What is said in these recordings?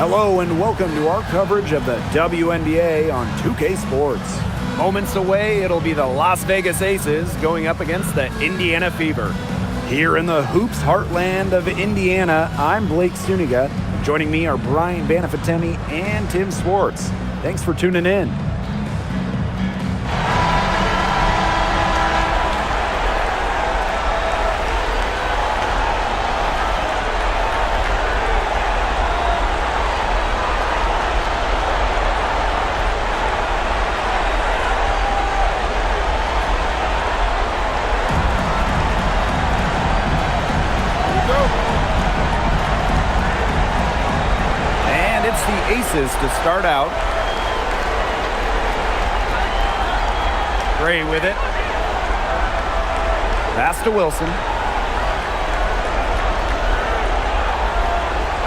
Hello and welcome to our coverage of the WNBA on 2K Sports. Moments away, it'll be the Las Vegas Aces going up against the Indiana Fever. Here in the hoops heartland of Indiana, I'm Blake Suniga. Joining me are Brian Banafitemi and Tim Swartz. Thanks for tuning in. Aces to start out. Gray with it. Pass to Wilson.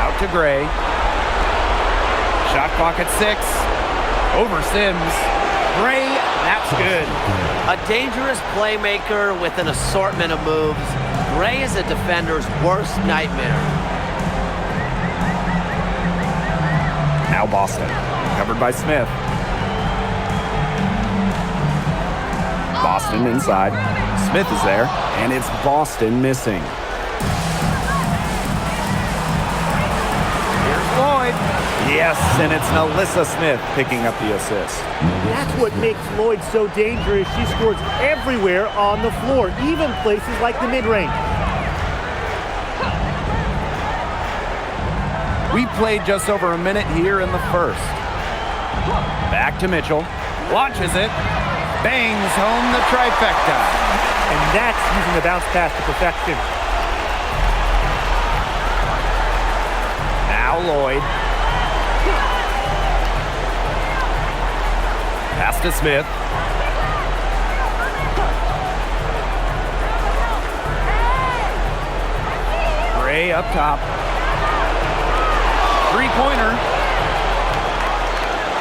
Out to Gray. Shot clock at 6. Over Sims. Gray, that's good. A dangerous playmaker with an assortment of moves. Gray is a defender's worst nightmare. Now Boston, covered by Smith. Boston inside. Smith is there, and it's Boston missing. Here's Lloyd. Yes, and it's Alyssa Smith picking up the assist. That's what makes Lloyd so dangerous. She scores everywhere on the floor, even places like the mid-range. We played just over a minute here in the first. Back to Mitchell. Launches it. Bangs home the trifecta. And that's using the bounce pass to perfection. Now Lloyd. Pass to Smith. Gray up top. Three-pointer.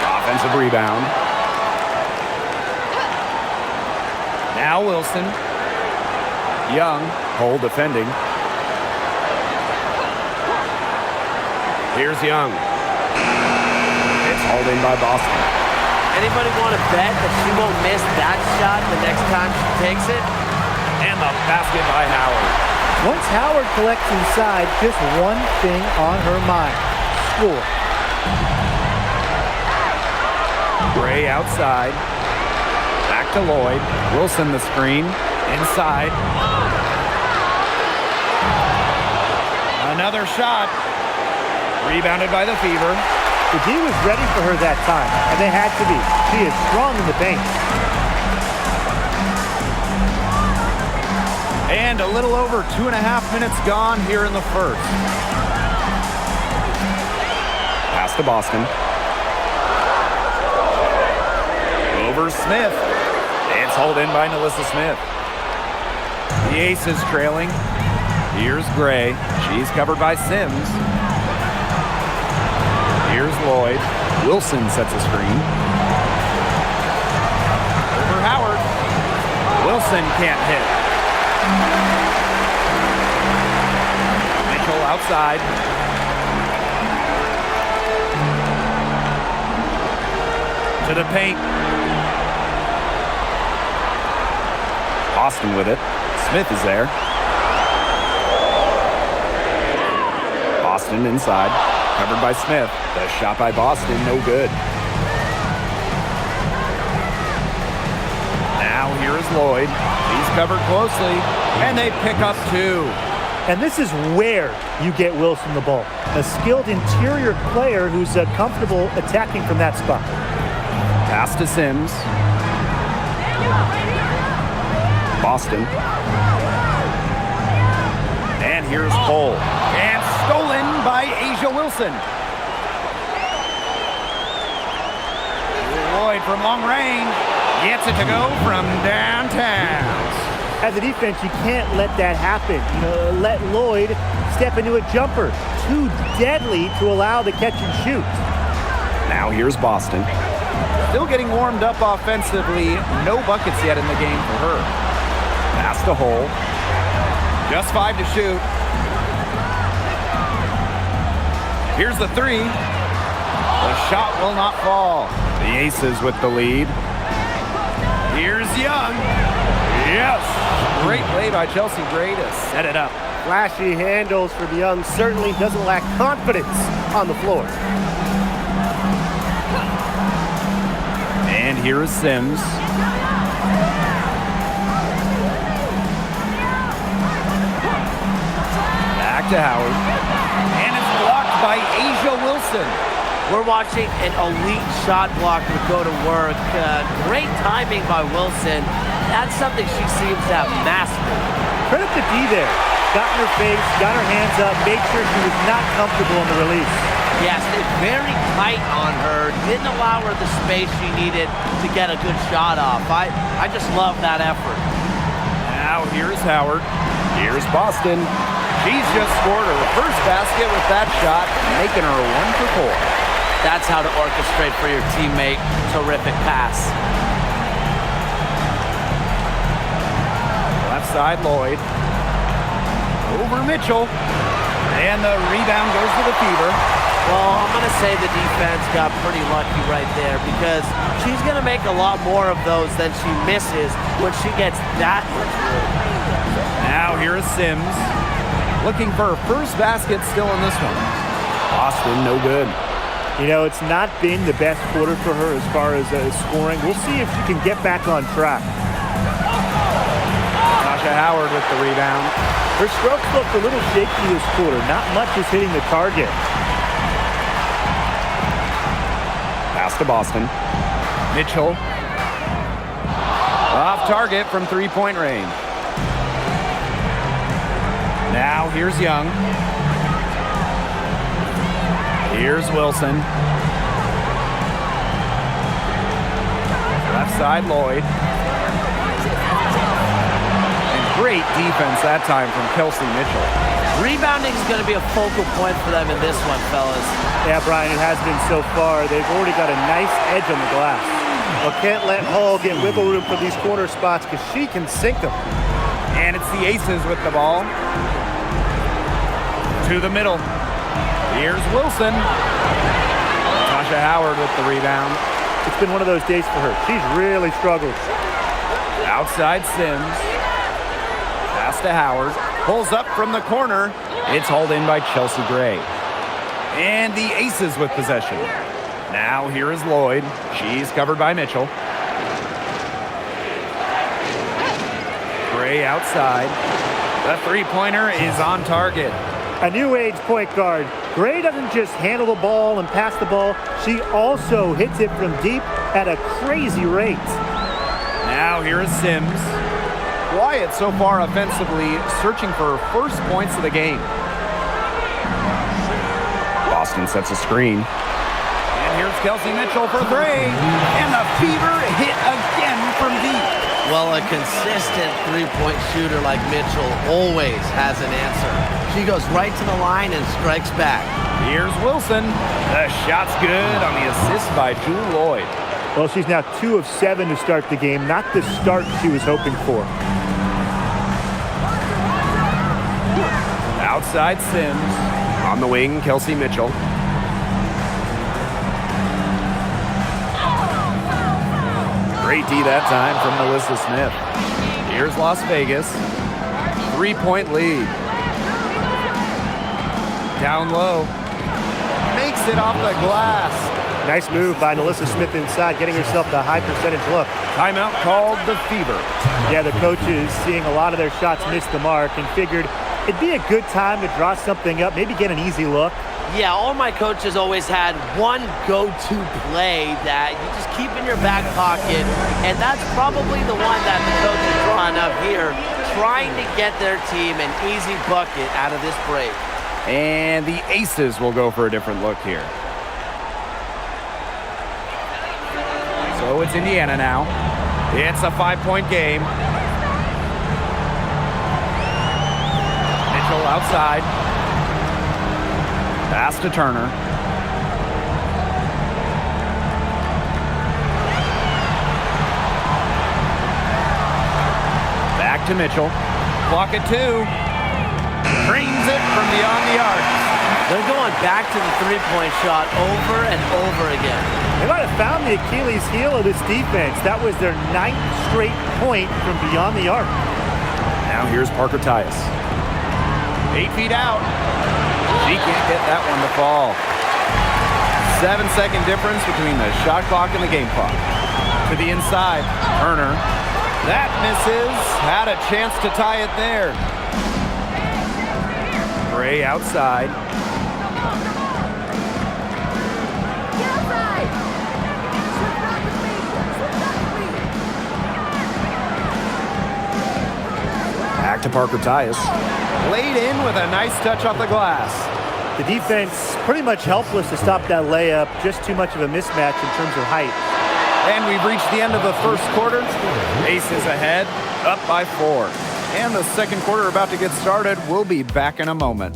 Offensive rebound. Now Wilson. Young, Cole defending. Here's Young. It's hauled in by Boston. Anybody want to bet that she won't miss that shot the next time she takes it? And the basket by Howard. Once Howard collects inside, just one thing on her mind. Gray outside. Back to Lloyd. Wilson the screen. Inside. Another shot. Rebounded by the Fever. The D was ready for her that time, and they had to be. She is strong in the paint. And a little over 2.5 minutes gone here in the first. Pass to Boston. Over Smith. It's hauled in by Alyssa Smith. The Aces trailing. Here's Gray. She's covered by Sims. Here's Lloyd. Wilson sets a screen. Over Howard. Wilson can't hit. Mitchell outside. To the paint. Boston with it. Smith is there. Boston inside. Covered by Smith. The shot by Boston, no good. Now here is Lloyd. He's covered closely. And they pick up 2. And this is where you get Wilson the ball. A skilled interior player who's comfortable attacking from that spot. Pass to Sims. Boston. And here's Cole. And stolen by A'ja Wilson. Lloyd from long range. Gets it to go from downtown. As a defense, you can't let that happen. Let Lloyd step into a jumper. Too deadly to allow the catch and shoot. Now here's Boston. Still getting warmed up offensively. No buckets yet in the game for her. Pass to Hole. Just 5 to shoot. Here's the 3. shot will not fall. The Aces with the lead. Here's Young. Yes! Great play by Chelsea Gray to set it up. Flashy handles for the Young. Certainly doesn't lack confidence on the floor. And here is Sims. Back to Howard. And it's blocked by Asia Wilson. We're watching an elite shot blocker go to work. Great timing by Wilson. That's something she seems to have mastered. Credit to D there. Got in her face, got her hands up, made sure she was not comfortable in the release. Yes, they're very tight on her. Didn't allow her the space she needed to get a good shot off. I just love that effort. Now here's Howard. Here's Boston. She's just scored her first basket with that shot, making her 1 for 4. That's how to orchestrate for your teammate. Terrific pass. Left side, Lloyd. Over Mitchell. And the rebound goes to the Fever. Well, I'm going to say the defense got pretty lucky right there because she's going to make a lot more of those than she misses when she gets that much room. Now here is Sims. Looking for her first basket still in this one. Boston, no good. You know, it's not been the best quarter for her as far as scoring. We'll see if she can get back on track. Tasha Howard with the rebound. Her strokes looked a little shaky this quarter. Not much is hitting the target. Pass to Boston. Mitchell. Off target from three-point range. Now here's Young. Here's Wilson. Left side, Lloyd. And great defense that time from Kelsey Mitchell. Rebounding is going to be a focal point for them in this one, fellas. Yeah, Brian, it has been so far. They've already got a nice edge on the glass. Well, can't let Hull get wiggle room for these corner spots because she can sink them. And it's the Aces with the ball. To the middle. Here's Wilson. Tasha Howard with the rebound. It's been one of those days for her. She's really struggled. Outside Sims. Pass to Howard. Pulls up from the corner. It's hauled in by Chelsea Gray. And the Aces with possession. Now here is Lloyd. She's covered by Mitchell. Gray outside. The three-pointer is on target. A new age point guard. Gray doesn't just handle the ball and pass the ball. She also hits it from deep at a crazy rate. Now here is Sims. Quiet so far offensively, searching for her first points of the game. Boston sets a screen. And here's Kelsey Mitchell for three. And the Fever hit again from deep. Well, a consistent three-point shooter like Mitchell always has an answer. She goes right to the line and strikes back. Here's Wilson. The shot's good on the assist by Jewel Lloyd. Well, she's now 2 of 7 to start the game. Not the start she was hoping for. Outside Sims. On the wing, Kelsey Mitchell. Great D that time from Melissa Smith. Here's Las Vegas. 3-point lead. Down low. Makes it off the glass. Nice move by Melissa Smith inside, getting herself the high percentage look. Timeout called the Fever. Yeah, the coaches seeing a lot of their shots miss the mark and figured it'd be a good time to draw something up, maybe get an easy look. Yeah, all my coaches always had one go-to play that you just keep in your back pocket, and that's probably the one that the coach is drawing up here, trying to get their team an easy bucket out of this break. And the Aces will go for a different look here. So it's Indiana now. It's a 5-point game. Mitchell outside. Pass to Turner. Back to Mitchell. Clock at 2. Drains it from beyond the arc. They're going back to the three-point shot over and over again. the Achilles heel of this defense. That was their 9th straight point from beyond the arc. Now here's Parker Tyus. 8 feet out. She can't get that one to fall. 7-second difference between the shot clock and the game clock. To the inside, Turner. That misses. Had a chance to tie it there. Gray outside. Back to Parker Tyus. Laid in with a nice touch off the glass. The defense pretty much helpless to stop that layup. Just too much of a mismatch in terms of height. And we've reached the end of the first quarter. Aces ahead, up by 4. And the second quarter about to get started. We'll be back in a moment.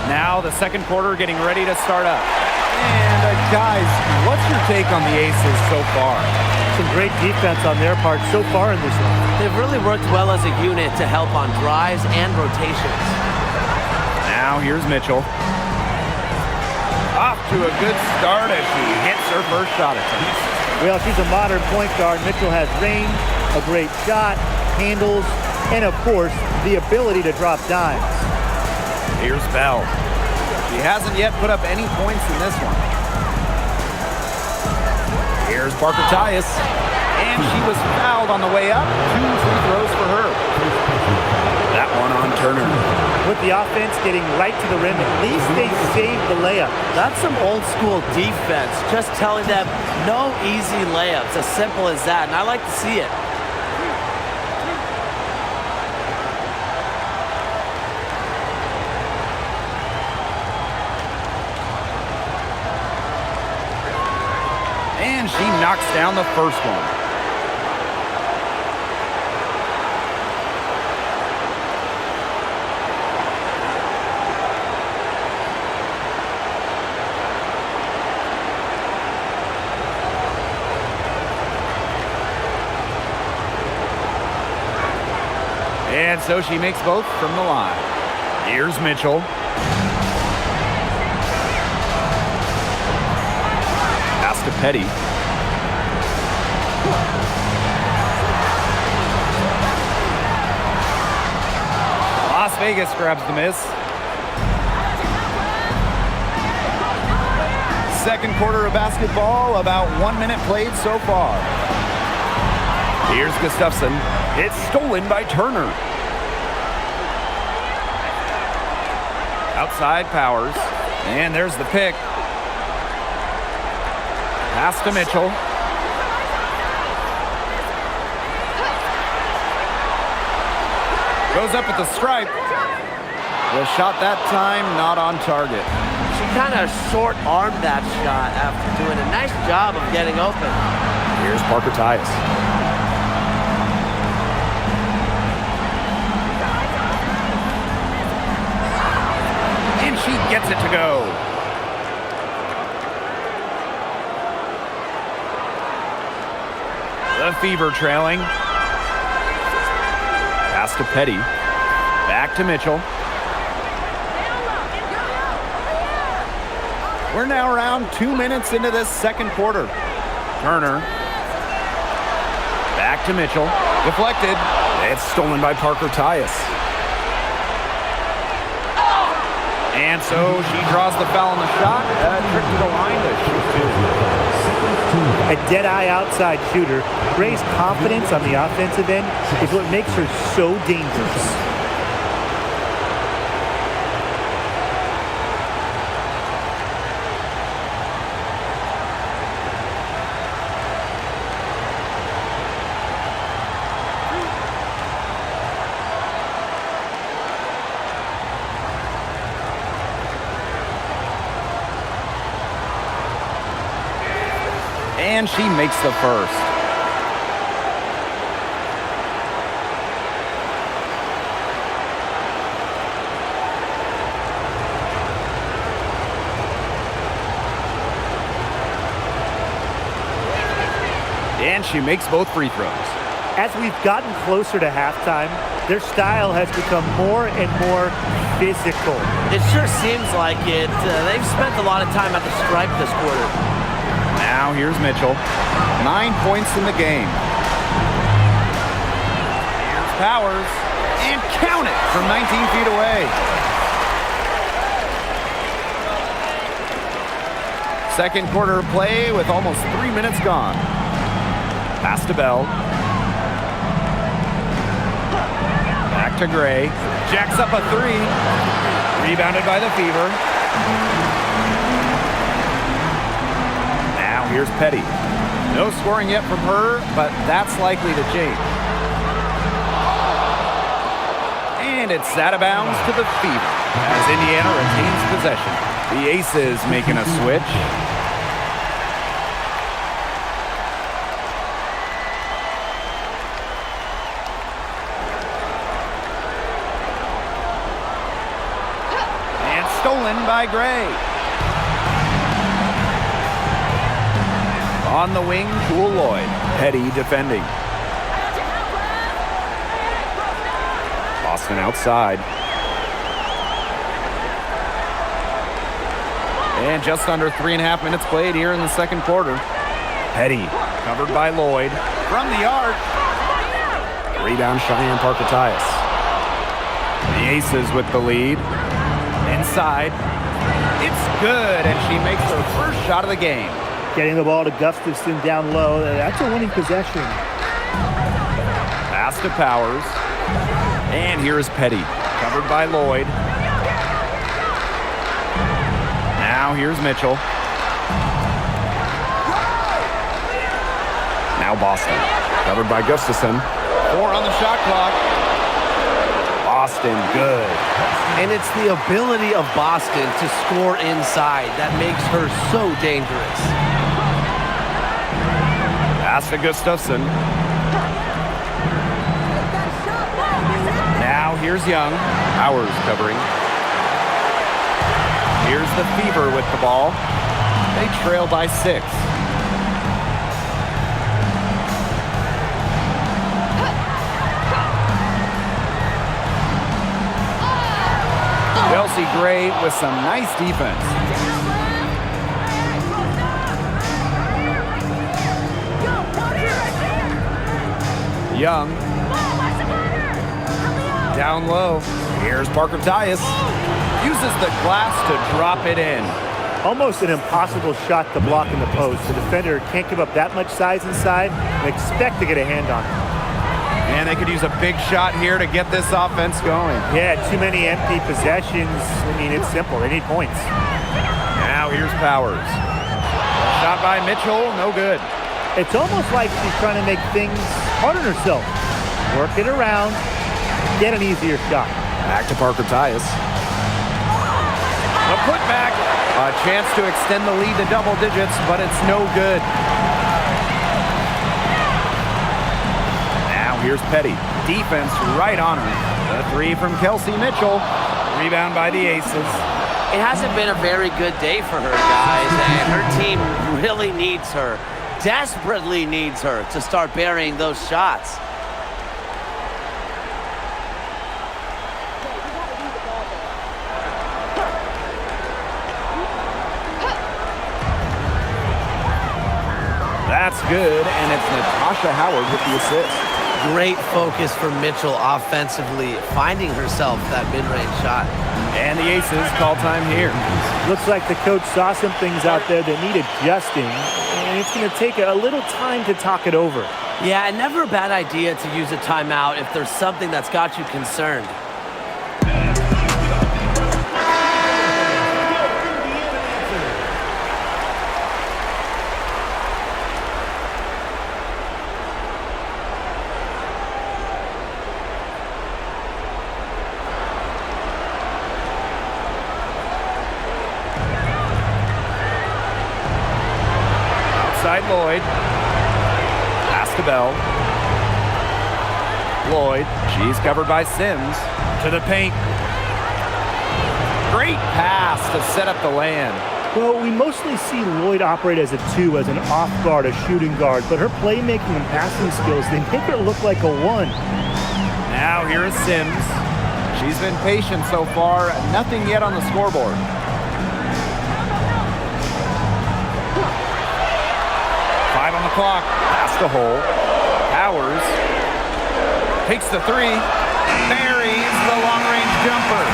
Now the second quarter getting ready to start up. And guys, what's your take on the Aces so far? Some great defense on their part so far in this one. They've really worked well as a unit to help on drives and rotations. Now here's Mitchell. Off to a good start as she hits her first shot attempt. Well, she's a modern point guard. Mitchell has range, a great shot, handles, and of course, the ability to drop dimes. Here's Bell. She hasn't yet put up any points in this one. Here's Parker Tyus. And she was fouled on the way up. 2 free throws for her. That one on Turner. With the offense getting right to the rim, at least they saved the layup. That's some old school defense. Just telling them no easy layups. As simple as that. And I like to see it. And she knocks down the first one. And so she makes both from the line. Here's Mitchell. Pass to Petty. Las Vegas grabs the miss. Second quarter of basketball, about 1 minute played so far. Here's Gustafson. It's stolen by Turner. Outside Powers. And there's the pick. Pass to Mitchell. Goes up at the stripe. The shot that time not on target. She kind of short-armed that shot after doing a nice job of getting open. Here's Parker Tyus. And she gets it to go. The Fever trailing. Pass to Petty. Back to Mitchell. We're now around 2 minutes into this second quarter. Turner. Back to Mitchell. Deflected. It's stolen by Parker Tyus. And so she draws the foul on the shot. Trick to the line to shoot 2. A dead-eye outside shooter. Gray's confidence on the offensive end is what makes her so dangerous. And she makes the first. And she makes both free throws. As we've gotten closer to halftime, their style has become more and more physical. It sure seems like it. They've spent a lot of time at the stripe this quarter. Now here's Mitchell. 9 points in the game. Here's Powers. And count it from 19 feet away. Second quarter of play with almost 3 minutes gone. Pass to Bell. Back to Gray. Jacks up a three. Rebounded by the Fever. Now here's Petty. No scoring yet from her, but that's likely to change. And it's out of bounds to the Fever as Indiana retains possession. The Aces making a switch. And stolen by Gray. On the wing, Cool Lloyd. Petty defending. Boston outside. And just under 3.5 minutes played here in the second quarter. Petty covered by Lloyd from the arc. Rebound Cheyenne Parker-Tyus. The Aces with the lead. Inside. It's good, and she makes her first shot of the game. Getting the ball to Gustafson down low. That's a winning possession. Pass to Powers. And here is Petty, covered by Lloyd. Now here's Mitchell. Now Boston, covered by Gustafson. 4 on the shot clock. Boston, good. And it's the ability of Boston to score inside that makes her so dangerous. Pass to Gustafson. Now here's Young. Powers covering. Here's the Fever with the ball. They trail by 6. Chelsea Gray with some nice defense. Young. Down low. Here's Parker-Tyus. Uses the glass to drop it in. Almost an impossible shot to block in the post. The defender can't give up that much size inside and expect to get a hand on it. And they could use a big shot here to get this offense going. Yeah, too many empty possessions. I mean, it's simple. They need points. Now here's Powers. Shot by Mitchell, no good. It's almost like she's trying to make things hard on herself. Work it around, get an easier shot. Back to Parker-Tyus. A putback. A chance to extend the lead to double digits, but it's no good. Now here's Petty. Defense right on her. The 3 from Kelsey Mitchell. Rebound by the Aces. It hasn't been a very good day for her, guys, and her team really needs her, desperately needs her to start burying those shots. That's good, and it's Natasha Howard with the assist. Great focus for Mitchell offensively, finding herself that mid-range shot. And the Aces call time here. Looks like the coach saw some things out there that need adjusting, and it's going to take a little time to talk it over. Yeah, and never a bad idea to use a timeout if there's something that's got you concerned. Lloyd. Pass to Bell. Lloyd. She's covered by Sims. To the paint. Great pass to set up the land. Well, we mostly see Lloyd operate as a 2, as an off guard, a shooting guard, but her playmaking and passing skills, they make her look like a 1. Now here is Sims. She's been patient so far. Nothing yet on the scoreboard. Five on the clock. Past the hole. Powers takes the 3. Buries the long-range jumper.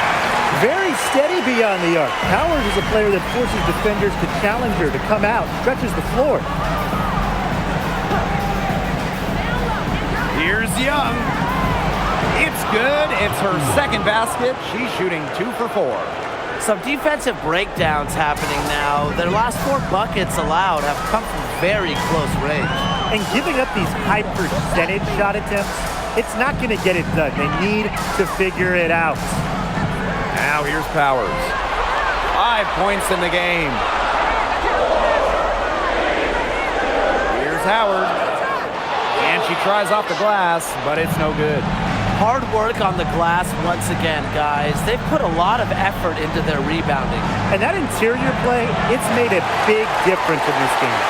Very steady beyond the arc. Powers is a player that forces defenders to challenge her, to come out, stretches the floor. Here's Young. It's good. It's her second basket. She's shooting 2 for 4. Some defensive breakdowns happening now. Their last 4 buckets allowed have come from very close range. And giving up these high percentage shot attempts, it's not going to get it done. They need to figure it out. Now here's Powers. 5 points in the game. Here's Howard. And she tries off the glass, but it's no good. Hard work on the glass once again, guys. They've put a lot of effort into their rebounding. And that interior play, it's made a big difference in this game.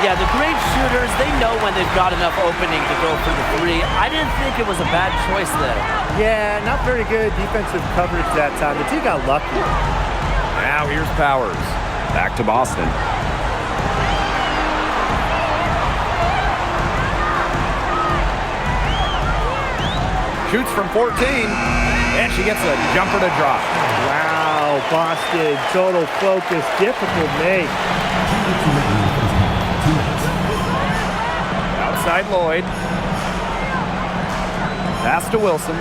Yeah, the great shooters, they know when they've got enough opening to go for the 3. I didn't think it was a bad choice there. Yeah, not very good defensive coverage that time. The team got lucky. Now here's Powers. Back to Boston. Shoots from 14, and she gets a jumper to drop. Wow, Boston, total focus, difficult make. Outside Lloyd. Pass to Wilson.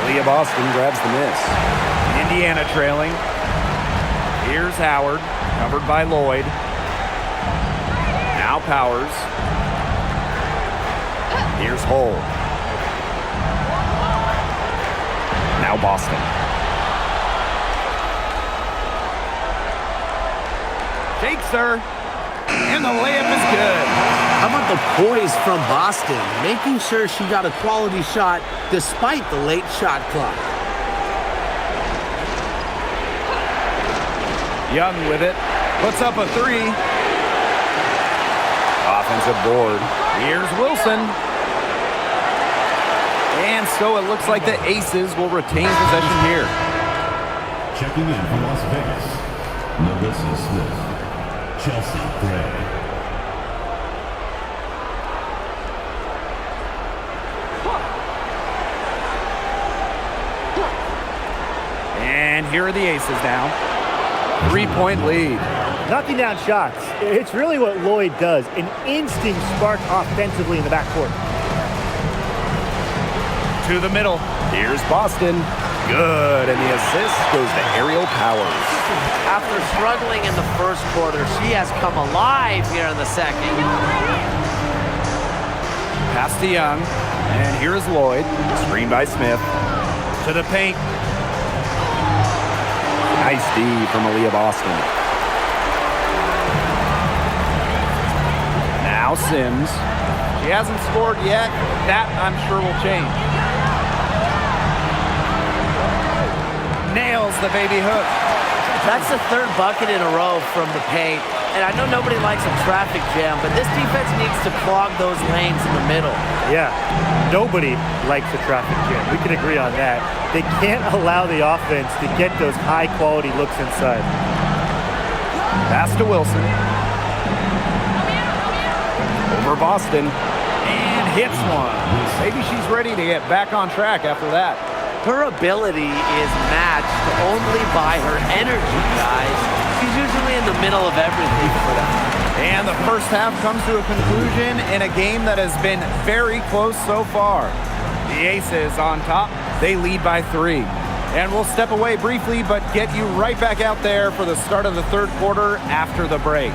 Aaliyah Boston grabs the miss. Indiana trailing. Here's Howard, covered by Lloyd. Now Powers. Here's Hull. Now Boston. Shakes her, and the layup is good. How about the poise from Boston, making sure she got a quality shot despite the late shot clock. Young with it, puts up a 3. Offensive board. Here's Wilson. And so it looks like the Aces will retain possession here. Checking in from Las Vegas, Melissa Smith, Chelsea Gray. And here are the Aces now. 3-point lead. Knocking down shots. It's really what Lloyd does. An instinct spark offensively in the backcourt. To the middle. Here's Boston. Good. And the assist goes to Ariel Powers. After struggling in the first quarter, she has come alive here in the second. Pass to Young. And here is Lloyd. Screen by Smith. To the paint. Nice D from Aaliyah Boston. Now Sims. She hasn't scored yet. That, I'm sure, will change. Nails the baby hook. That's the 3rd bucket in a row from the paint. And I know nobody likes a traffic jam, but this defense needs to clog those lanes in the middle. Yeah, nobody likes a traffic jam. We can agree on that. They can't allow the offense to get those high-quality looks inside. Pass to Wilson. Over Boston. And hits one. Maybe she's ready to get back on track after that. Her ability is matched only by her energy, guys. She's usually in the middle of everything for them. And the first half comes to a conclusion in a game that has been very close so far. The Aces on top. They lead by 3. And we'll step away briefly, but get you right back out there for the start of the 3rd quarter after the break.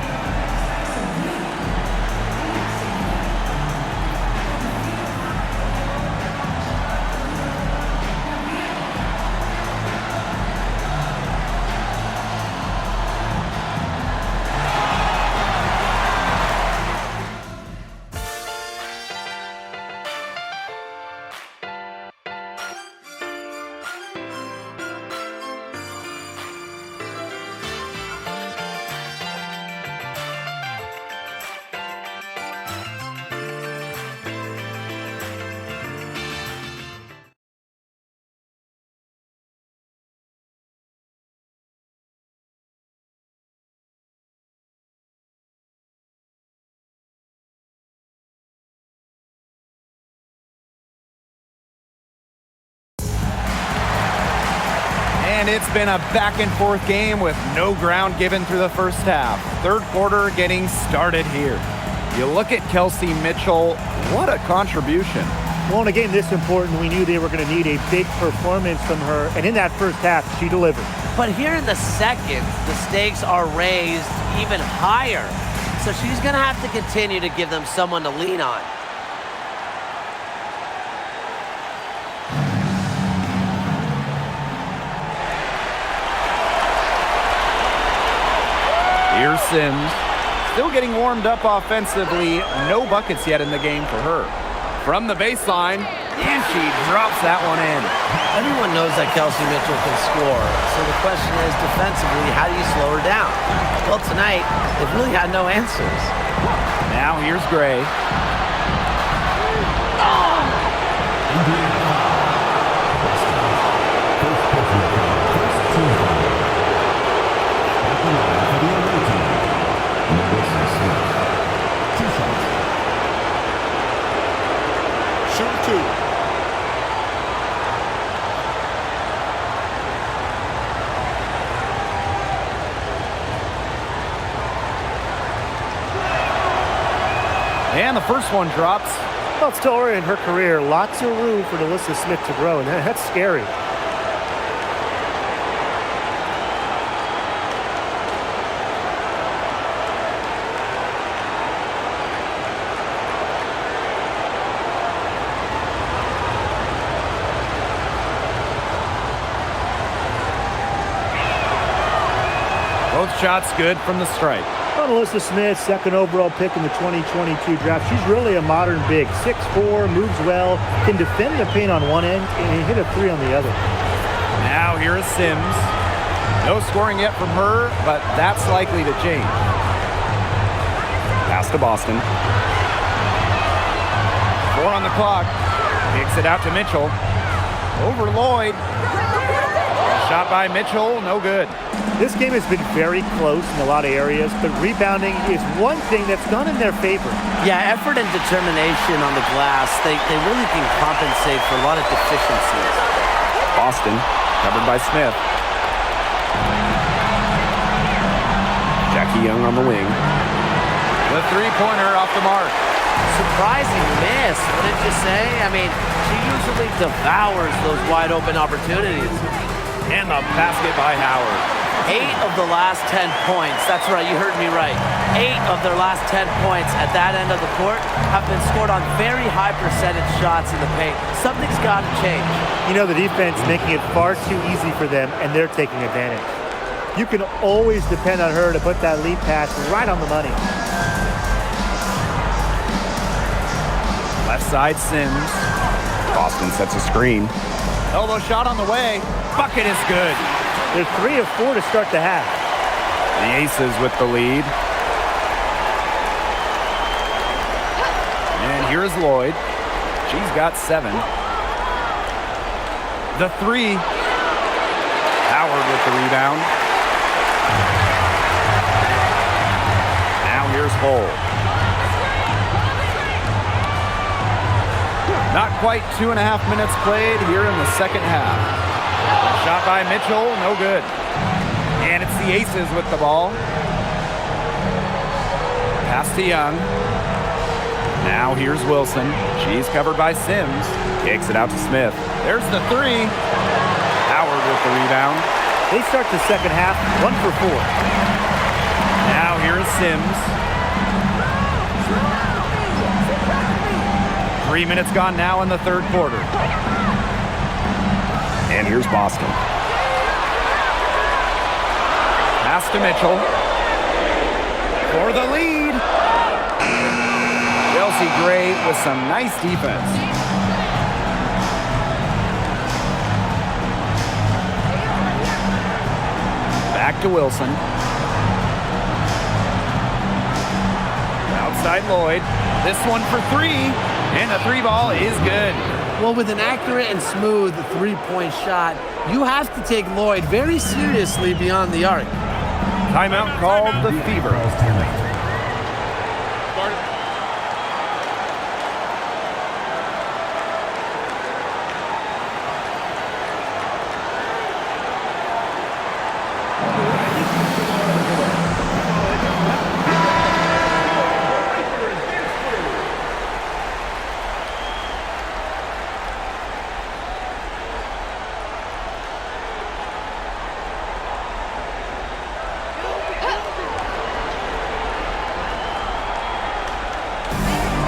And it's been a back-and-forth game with no ground given through the first half. Third quarter getting started here. You look at Kelsey Mitchell, what a contribution. Well, in a game this important, we knew they were going to need a big performance from her, and in that first half, she delivered. But here in the second, the stakes are raised even higher. So she's going to have to continue to give them someone to lean on. Here's Sims, still getting warmed up offensively. No buckets yet in the game for her. From the baseline, and she drops that one in. Everyone knows that Kelsey Mitchell can score. So the question is, defensively, how do you slow her down? Well, tonight, they've really had no answers. Now here's Gray. And the first one drops. Well, it's still early in her career. Lots of room for Alyssa Smith to grow, and that's scary. Both shots good from the stripe. Well, Alyssa Smith, second overall pick in the 2022 draft. She's really a modern big. 6'4", moves well, can defend the paint on one end, and hit a three on the other. Now here is Sims. No scoring yet from her, but that's likely to change. Pass to Boston. 4 on the clock. Kicks it out to Mitchell. Over Lloyd. Shot by Mitchell, no good. This game has been very close in a lot of areas, but rebounding is one thing that's gone in their favor. Yeah, effort and determination on the glass, they really can compensate for a lot of deficiencies. Boston, covered by Smith. Jackie Young on the wing. The three-pointer off the mark. Surprising miss, wouldn't you say? I mean, she usually devours those wide-open opportunities. And the basket by Howard. 8 of the last 10 points, that's right, you heard me right. 8 of their last 10 points at that end of the court have been scored on very high percentage shots in the paint. Something's got to change. You know, the defense making it far too easy for them, and they're taking advantage. You can always depend on her to put that lead pass right on the money. Left side Sims. Boston sets a screen. Elbow shot on the way. Bucket is good. They're 3 of 4 to start the half. The Aces with the lead. And here's Lloyd. She's got 7. The 3. Howard with the rebound. Now here's Hull. Not quite 2.5 minutes played here in the second half. Shot by Mitchell, no good. And it's the Aces with the ball. Pass to Young. Now here's Wilson. She's covered by Sims. Kicks it out to Smith. There's the 3. Howard with the rebound. They start the second half 1 for 4. Now here's Sims. 3 minutes gone now in the third quarter. And here's Boston. Pass to Mitchell. For the lead. Chelsea Gray with some nice defense. Back to Wilson. Outside Lloyd. This one for 3. And the 3 ball is good. Well, with an accurate and smooth three-point shot, you have to take Lloyd very seriously beyond the arc. Timeout called the Fever.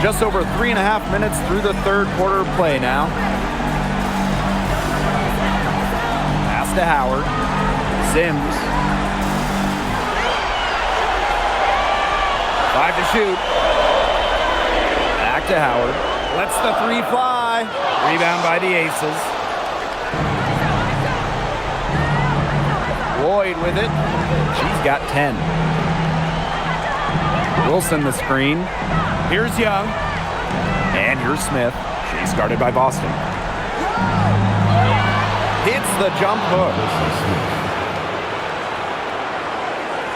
Just over 3.5 minutes through the third quarter of play now. Pass to Howard. Sims. 5 to shoot. Back to Howard. Lets the three fly. Rebound by the Aces. Lloyd with it. She's got 10. Wilson the screen. Here's Young. And here's Smith. She's guarded by Boston. Hits the jump hook.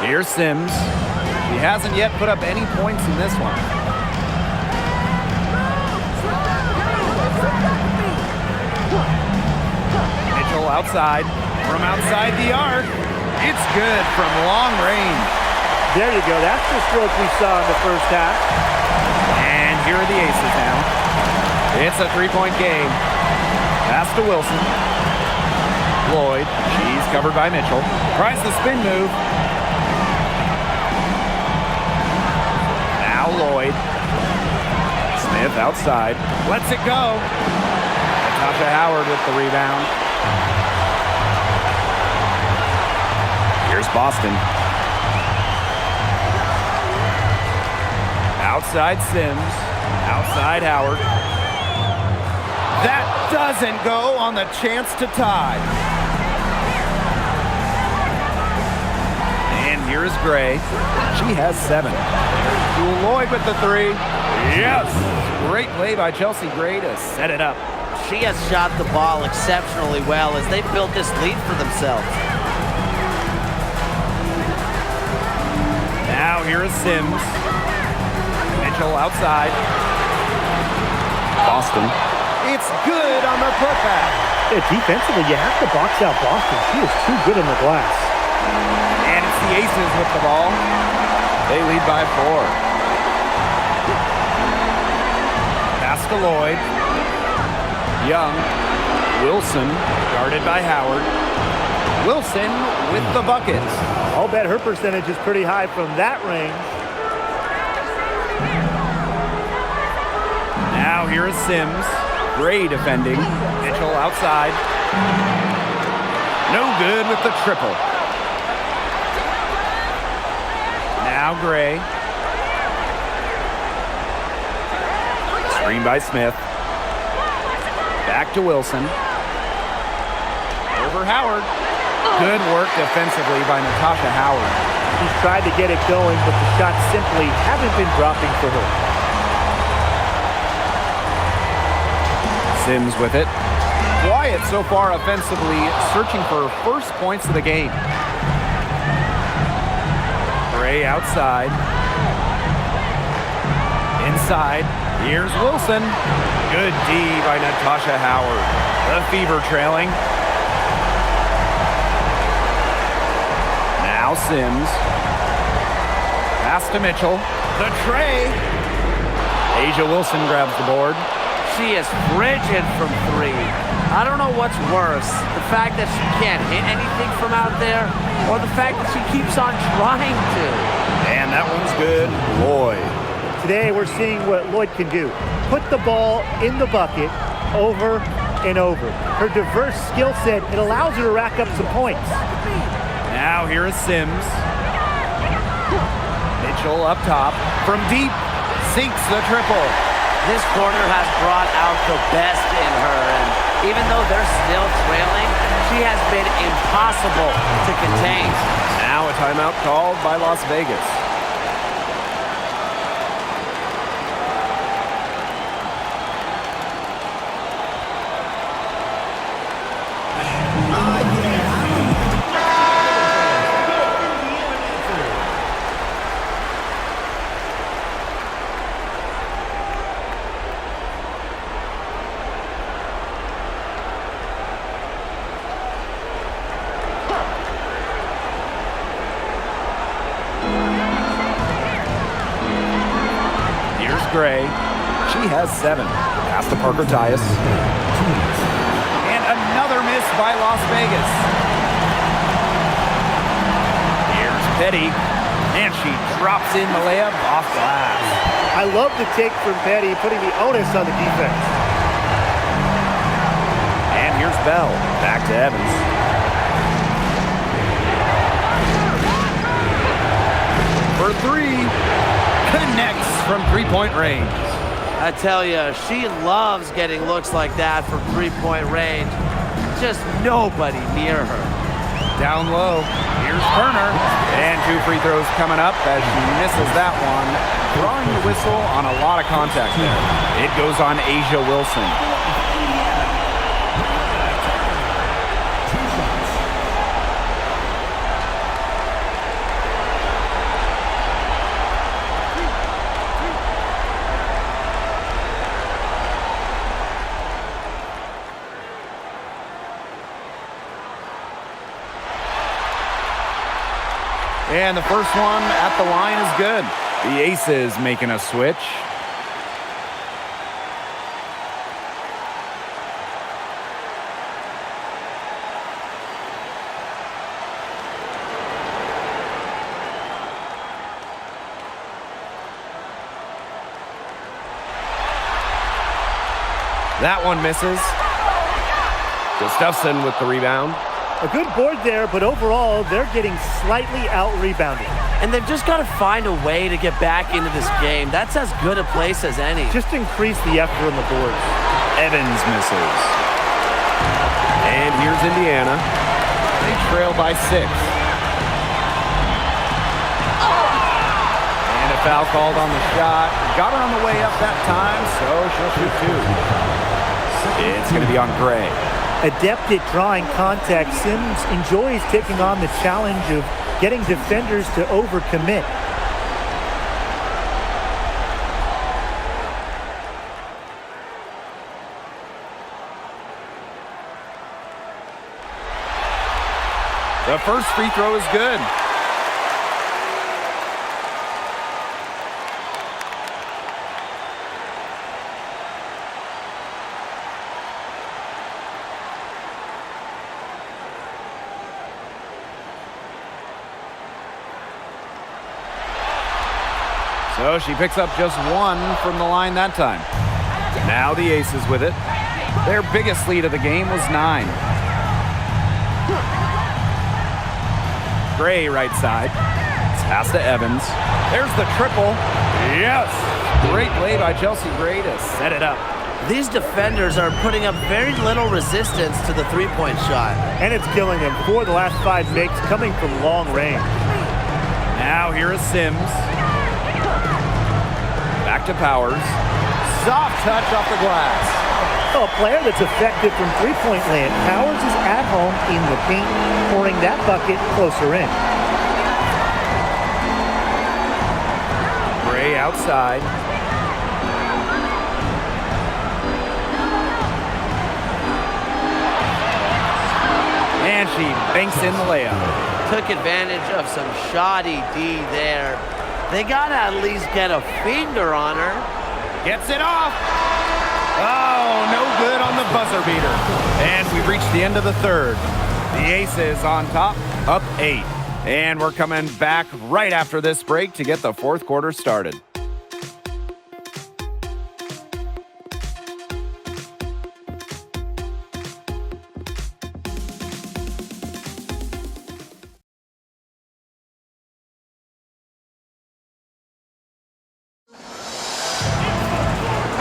Here's Sims. She hasn't yet put up any points in this one. Mitchell outside. From outside the arc. It's good from long range. There you go. That's the stroke we saw in the first half. And here are the Aces now. It's a three-point game. Pass to Wilson. Lloyd. She's covered by Mitchell. Tries the spin move. Now Lloyd. Smith outside. Lets it go. Natasha Howard with the rebound. Here's Boston. Outside Sims. Outside Howard. That doesn't go on the chance to tie. And here's Gray. She has 7. Lloyd with the three. Yes! Great play by Chelsea Gray to set it up. She has shot the ball exceptionally well as they built this lead for themselves. Now here is Sims. Mitchell outside. Boston. It's good on the putback. Yeah, defensively, you have to box out Boston. She is too good on the glass. And it's the Aces with the ball. They lead by 4. Pass to Lloyd. Young. Wilson, guarded by Howard. Wilson with the buckets. I'll bet her percentage is pretty high from that range. Now here is Sims. Gray defending. Mitchell outside. No good with the triple. Now Gray. Screen by Smith. Back to Wilson. Over Howard. Good work defensively by Natasha Howard. She's tried to get it going, but the shots simply haven't been dropping for her. Sims with it. Quiet so far offensively, searching for first points of the game. Gray outside. Inside. Here's Wilson. Good D by Natasha Howard. The Fever trailing. Now Sims. Pass to Mitchell. The tray. Asia Wilson grabs the board. She is frigid from 3. I don't know what's worse, the fact that she can't hit anything from out there, or the fact that she keeps on trying to. And that one's good. Lloyd. Today we're seeing what Lloyd can do. Put the ball in the bucket over and over. Her diverse skill set, it allows her to rack up some points. Now here is Sims. Mitchell up top. From deep, sinks the triple. This corner has brought out the best in her, and even though they're still trailing, she has been impossible to contain. Now a timeout called by Las Vegas. Gray. She has 7. Pass to Parker Tyus. And another miss by Las Vegas. Here's Petty. And she drops in the layup off glass. I love the take from Petty, putting the onus on the defense. And here's Bell. Back to Evans. For three. Connects from three-point range. I tell you, she loves getting looks like that from three-point range. Just nobody near her. Down low. Here's Turner. And 2 free throws coming up as she misses that one. Drawing the whistle on a lot of contact there. It goes on Asia Wilson. And the first one at the line is good. The Aces making a switch. That one misses. Gustafson with the rebound. A good board there, but overall, they're getting slightly out-rebounded. And they've just got to find a way to get back into this game. That's as good a place as any. Just increase the effort on the boards. Evans misses. And here's Indiana. They trail by 6. And a foul called on the shot. Got her on the way up that time, so she'll shoot 2. It's going to be on Gray. Adept at drawing contact, Sims enjoys taking on the challenge of getting defenders to overcommit. The first free throw is good. So she picks up just 1 from the line that time. Now the Aces with it. Their biggest lead of the game was 9. Gray right side. Pass to Evans. There's the triple. Yes! Great play by Chelsea Gray to set it up. These defenders are putting up very little resistance to the three-point shot. And it's killing them. 4 of the last 5 makes coming from long range. Now here is Sims. Back to Powers. Soft touch off the glass. Oh, a player that's effective from three-point land. Powers is at home in the paint, pouring that bucket closer in. Gray outside. And she banks in the layup. Took advantage of some shoddy D there. They got to at least get a finger on her. Gets it off. Oh, no good on the buzzer beater. And we've reached the end of the third. The Aces on top, up 8. And we're coming back right after this break to get the fourth quarter started.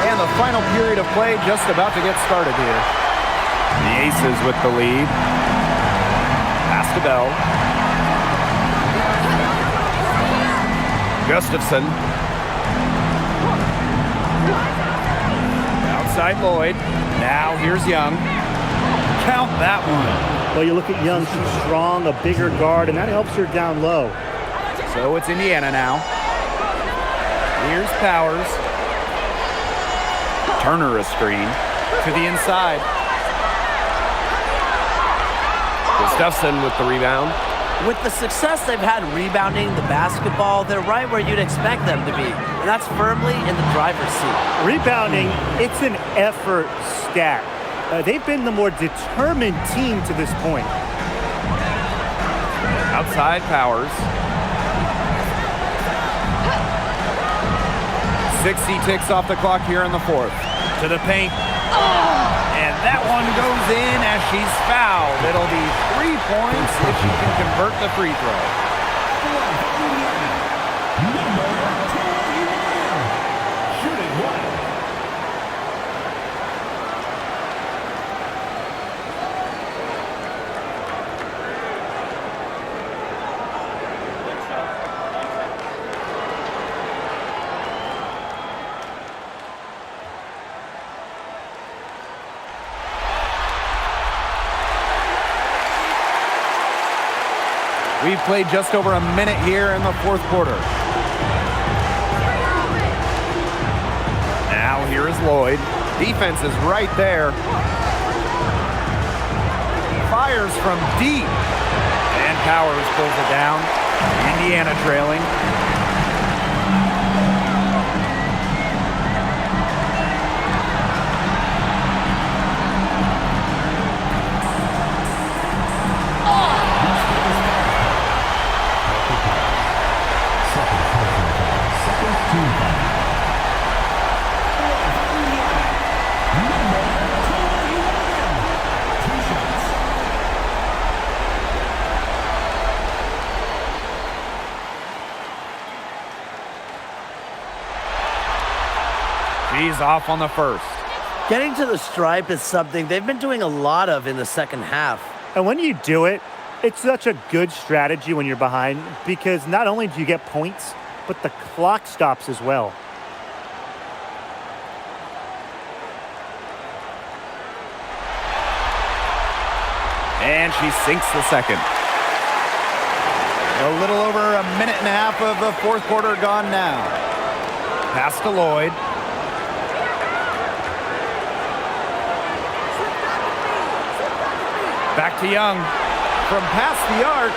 And the final period of play just about to get started here. The Aces with the lead. Pass to Bell. Gustafson. Outside Lloyd. Now here's Young. Count that one. Well, you look at Young, she's strong, a bigger guard, and that helps her down low. So it's Indiana now. Here's Powers. Turner a screen to the inside. Gustafson with the rebound. With the success they've had rebounding the basketball, they're right where you'd expect them to be, and that's firmly in the driver's seat. Rebounding, it's an effort stat. They've been the more determined team to this point. Outside Powers. 60 ticks off the clock here in the fourth. To the paint. And that one goes in as she's fouled. It'll be 3 points if she can convert the free throw. Shooting one. We've played just over a minute here in the fourth quarter. Now here is Lloyd. Defense is right there. Fires from deep. And Powers pulls it down. Indiana trailing. She's off on the first. Getting to the stripe is something they've been doing a lot of in the second half. And when you do it, it's such a good strategy when you're behind because not only do you get points, but the clock stops as well. And she sinks the second. A little over a minute and a half of the fourth quarter gone now. Pass to Lloyd. Back to Young. From past the arc,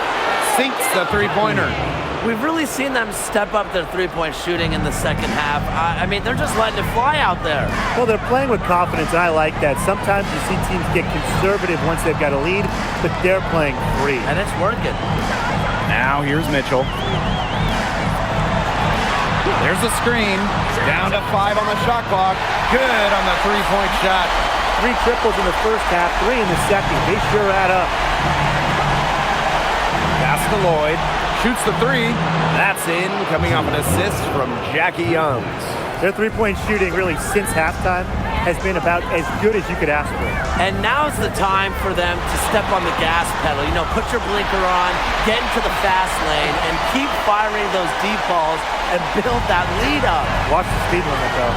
sinks the three-pointer. We've really seen them step up their three-point shooting in the second half. I mean, they're just letting it fly out there. Well, they're playing with confidence, and I like that. Sometimes you see teams get conservative once they've got a lead, but they're playing free. And it's working. Now here's Mitchell. There's a screen. Down to 5 on the shot clock. Good on the three-point shot. 3 triples in the first half, 3 in the second. They sure add up. Pass to Lloyd. Shoots the three. That's in, coming off an assist from Jackie Young. Their three-point shooting really since halftime has been about as good as you could ask for. And now's the time for them to step on the gas pedal. You know, put your blinker on, get into the fast lane, and keep firing those deep balls and build that lead up. Watch the speed limit, though.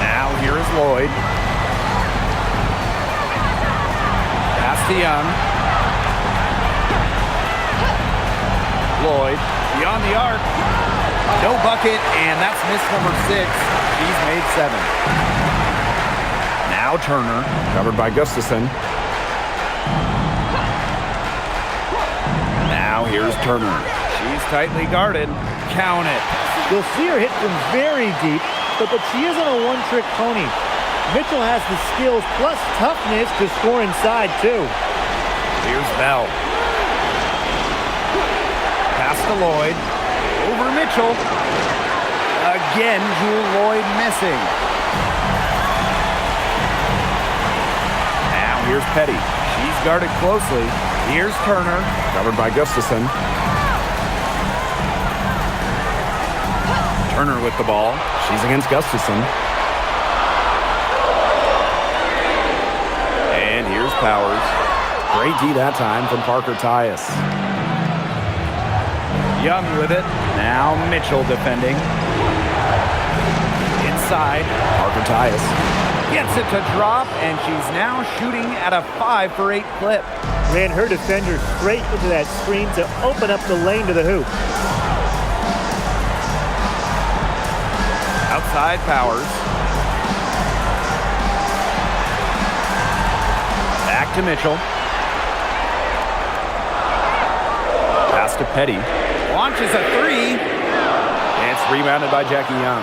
Now here is Lloyd. Pass to Young. Lloyd beyond the arc. No bucket, and that's miss number 6. He's made 7. Now Turner, covered by Gustafson. Now here's Turner. She's tightly guarded. Count it. You'll see her hit from very deep, but she isn't a one-trick pony. Mitchell has the skills plus toughness to score inside, too. Here's Bell. Pass to Lloyd. Over Mitchell. Again, Jewel Lloyd missing. Now here's Petty. She's guarded closely. Here's Turner, covered by Gustafson. Turner with the ball. She's against Gustafson. And here's Powers. Great D that time from Parker Tyus. Young with it. Now Mitchell defending. Inside, Parker Tyus gets it to drop, and she's now shooting at a 5 for 8 clip. Ran her defender straight into that screen to open up the lane to the hoop. Outside Powers. Back to Mitchell. Pass to Petty. Launches a 3. And it's rebounded by Jackie Young.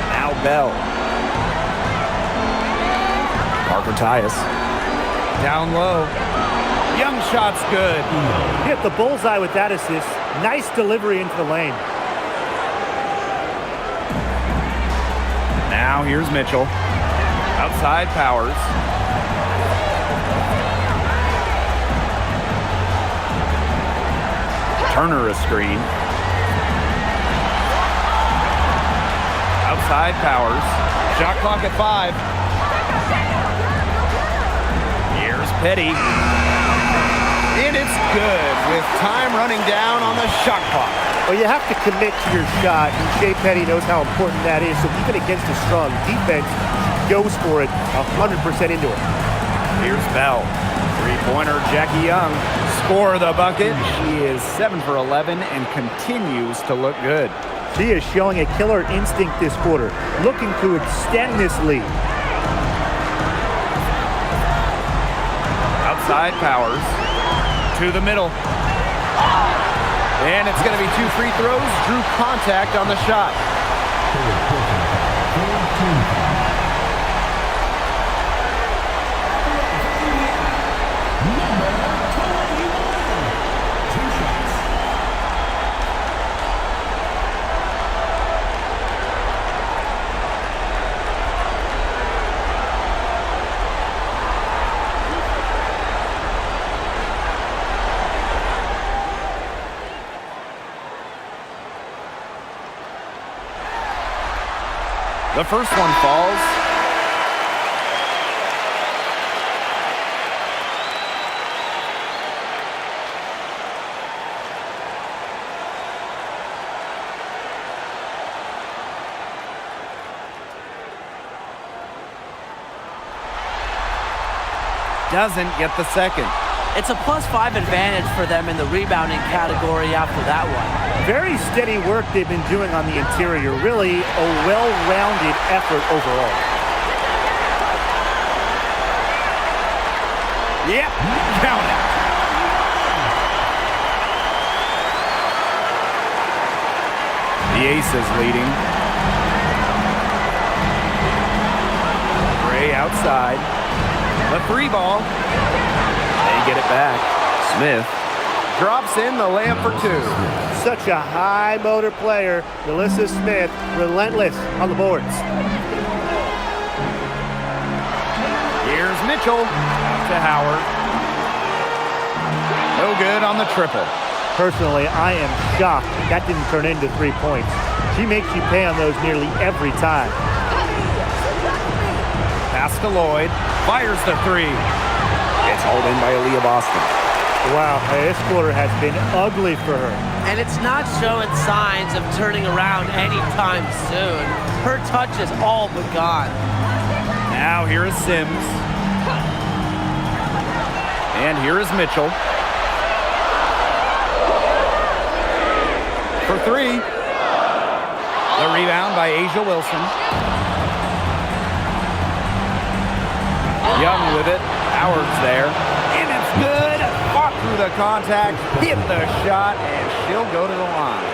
Now Bell. Parker Tyus. Down low. Young shot's good. Hit the bullseye with that assist. Nice delivery into the lane. Now here's Mitchell. Outside Powers. Turner a screen. Outside Powers. Shot clock at 5. Here's Petty. And it's good with time running down on the shot clock. Well, you have to commit to your shot, and Shea Petty knows how important that is. So even against a strong defense, he goes for it 100% into it. Here's Bell. Three-pointer, Jackie Young. Score the bucket. She is 7 for 11 and continues to look good. She is showing a killer instinct this quarter, looking to extend this lead. Outside Powers. To the middle. And it's going to be 2 free throws. Drew contact on the shot. The first one falls. Doesn't get the second. It's a +5 advantage for them in the rebounding category after that one. Very steady work they've been doing on the interior. Really a well-rounded effort overall. Yep, count it. The ace is leading. Gray outside. The 3 ball. They get it back. Smith drops in the layup for 2. Such a high motor player, Melissa Smith, relentless on the boards. Here's Mitchell to Howard. No good on the triple. Personally, I am shocked that didn't turn into 3 points. She makes you pay on those nearly every time. Pass to Lloyd. Fires the 3. It's hauled in by Aaliyah Boston. Wow, this quarter has been ugly for her. And it's not showing signs of turning around anytime soon. Her touch is all but gone. Now here is Sims. And here is Mitchell. For 3. The rebound by Asia Wilson. Young with it. Howard's there. And it's good. Fought through the contact. Hit the shot. And she'll go to the line.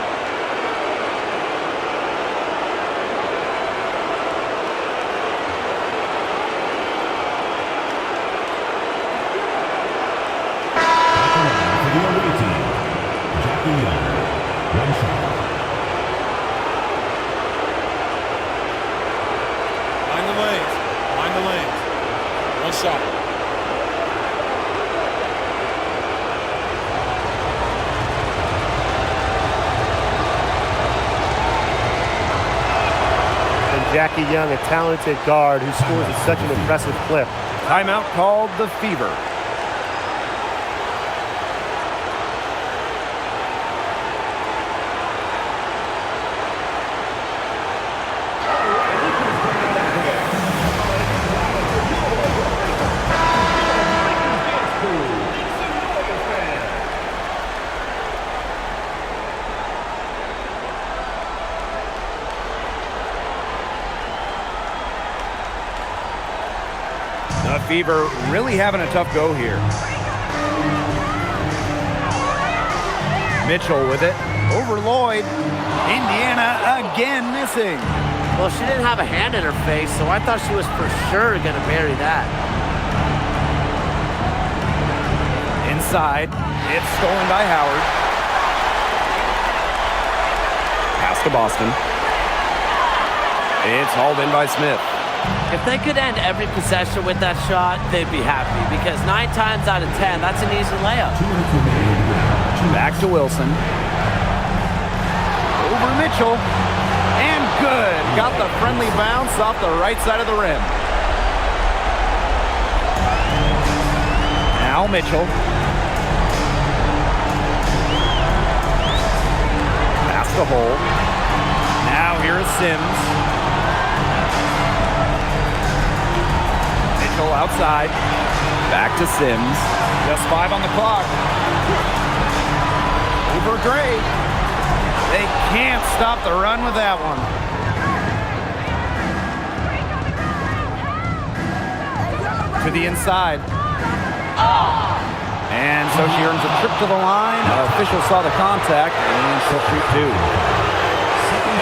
For the away team, Jackie Young, 1 shot. Mind the lanes. Mind the lanes. 1 shot. Jackie Young, a talented guard who scores at such an impressive clip. Timeout called the Fever. The Fever really having a tough go here. Mitchell with it. Over Lloyd. Indiana again missing. Well, she didn't have a hand in her face, so I thought she was for sure going to bury that. Inside. It's stolen by Howard. Pass to Boston. It's hauled in by Smith. If they could end every possession with that shot, they'd be happy because 9 times out of 10, that's an easy layup. Back to Wilson. Over Mitchell. And good. Got the friendly bounce off the right side of the rim. Now Mitchell. Pass the hole. Now here is Sims. Mitchell outside. Back to Sims. Just 5 on the clock. Over Gray. They can't stop the run with that one. To the inside. And so she earns a trip to the line. Official saw the contact, and she'll shoot 2.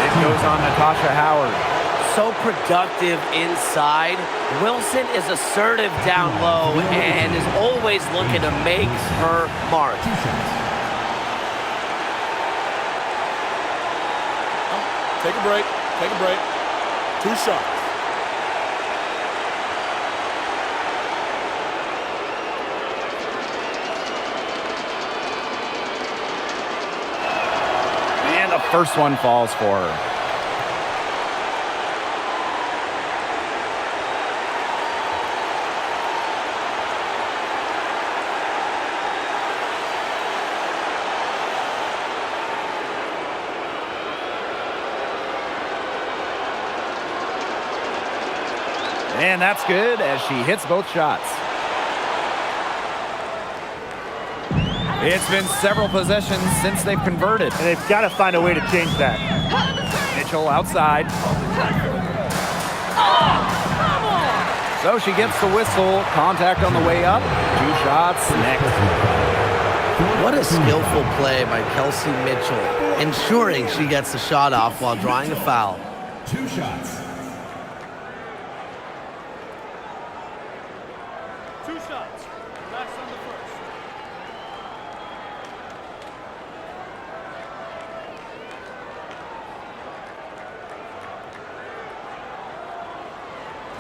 It goes on Natasha Howard. So productive inside. Wilson is assertive down low and is always looking to make her mark. Take a break. Take a break. 2 shots. And the first one falls for her. And that's good as she hits both shots. It's been several possessions since they've converted. And they've got to find a way to change that. Mitchell outside. So she gets the whistle. Contact on the way up. 2 shots next. What a skillful play by Kelsey Mitchell, ensuring she gets the shot off while drawing a foul. 2 shots. 2 shots. That's on the first.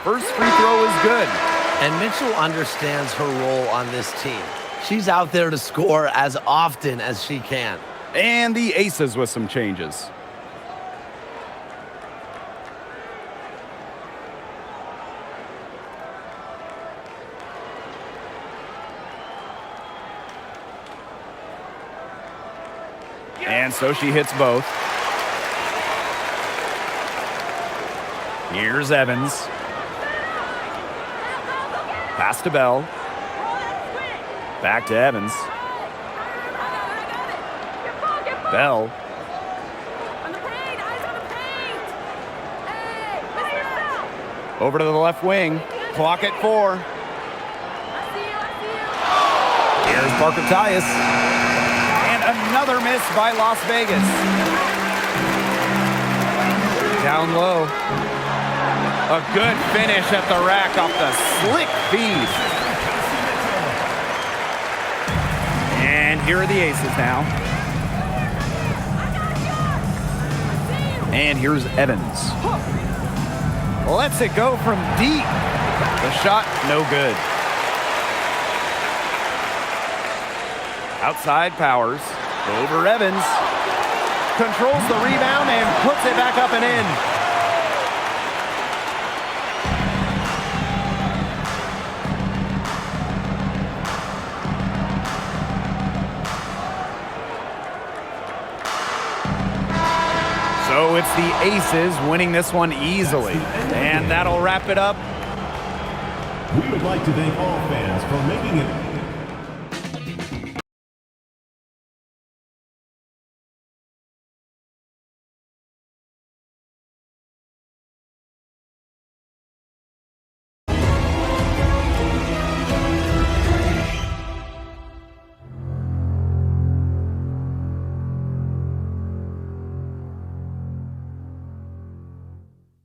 First free throw is good. And Mitchell understands her role on this team. She's out there to score as often as she can. And the Aces with some changes. And so she hits both. Here's Evans. Pass to Bell. Back to Evans. Bell. Over to the left wing. Clock at 4. Here's Parker Tyus. And another miss by Las Vegas. Down low. A good finish at the rack off the slick feed. And here are the Aces now. And here's Evans. Lets it go from deep. The shot, no good. Outside Powers. Over Evans. Controls the rebound and puts it back up and in. So it's the Aces winning this one easily. And that'll wrap it up. We would like to thank all fans for making it